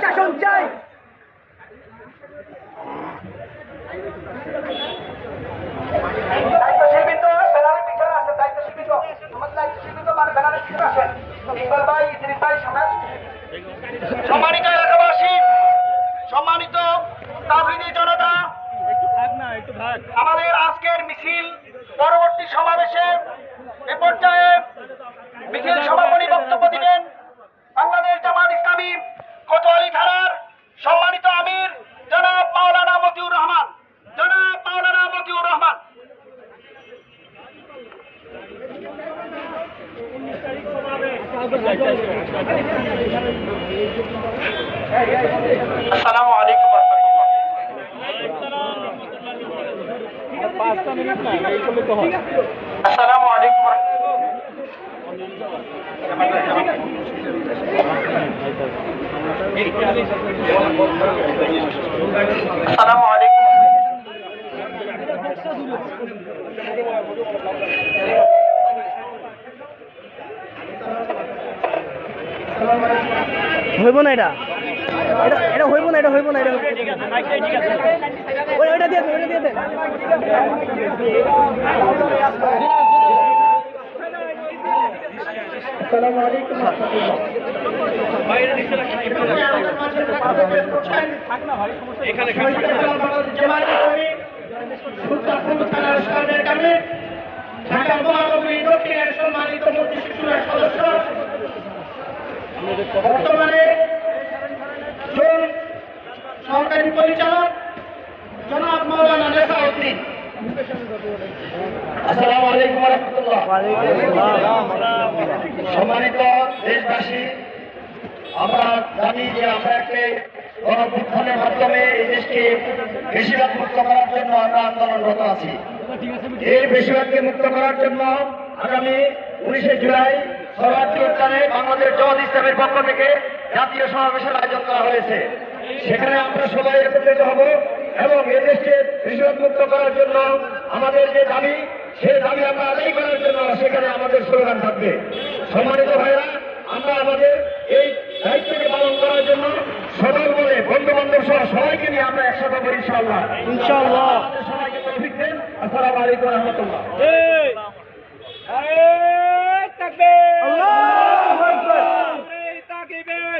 শাসন চাই। সম্মানিত এলাকাবাসী, সম্মানিত তাবলীগী জনতা, আমাদের আজকের মিছিল পরবর্তী সমাবেশে এ পর্যায়ে মিছিল সমাপনী বক্তব্য দিবেন বাংলাদেশ জামাত ইসলামী কোতোয়ালি থানার সম্মানিত আমির জনাব মাওলানা মতিউর রহমান। জনাব মাওলানা মতিউর রহমান। আসসালামু আলাইকুম ওয়া রাহমাতুল্লাহ। আসসালামু আলাইকুম ওয়া রাহমাতুল্লাহ। আসসালামু আলাইকুম। হইব না এটা, এটা হইব না, এটা হইব না, এটা ওইটা দিয়ে ওইটা দিয়ে দেন। আসসালামু আলাইকুম ওয়া রাহমাতুল্লাহ। এখানে ঢাকা মহানগরী দক্ষিণের সম্মানিত মন্ত্রী শিশুরা সদস্য, বর্তমানে সরকারি পরিচালক জনাব মাওলানা নেসাউদ্দিন। আসসালামু আলাইকুম ওয়া রাহমাতুল্লাহ। সম্মানিত দেশবাসী, আমরা জানি যে আমরা একটি গণঅভ্যুত্থানের মাধ্যমে এই দেশকে বেশিরভাগ মুক্ত করার জন্য আমরা আন্দোলনরত আছি। এই বেশিরভাগকে মুক্ত করার জন্য আগামী 19শে জুলাই সর্বাত্মক উদ্যানে বাংলাদেশ জামাত ইসলামের পক্ষ থেকে জাতীয় সমাবেশের আয়োজন করা হয়েছে। সেখানে আমরা সবাই একত্রিত হব এবং এই দেশকে বেশিরভাগ মুক্ত করার জন্য আমাদের যে দাবি, সেই দাবি আমরা আদায় করার জন্য সেখানে আমাদের স্লোগান থাকবে। সম্মানিত ভাইরা, আমরা আমাদের এই দায়িত্বকে পালন করার জন্য সদল বলে বন্ধু বান্ধব সহ সবাইকে নিয়ে আমরা একসাথে করি ইনশাআল্লাহ। ইনশাআল্লাহ। সবাইকে তৌফিক দেন। আসসালামু আলাইকুম ওয়া রাহমাতুল্লাহ। আল্লাহু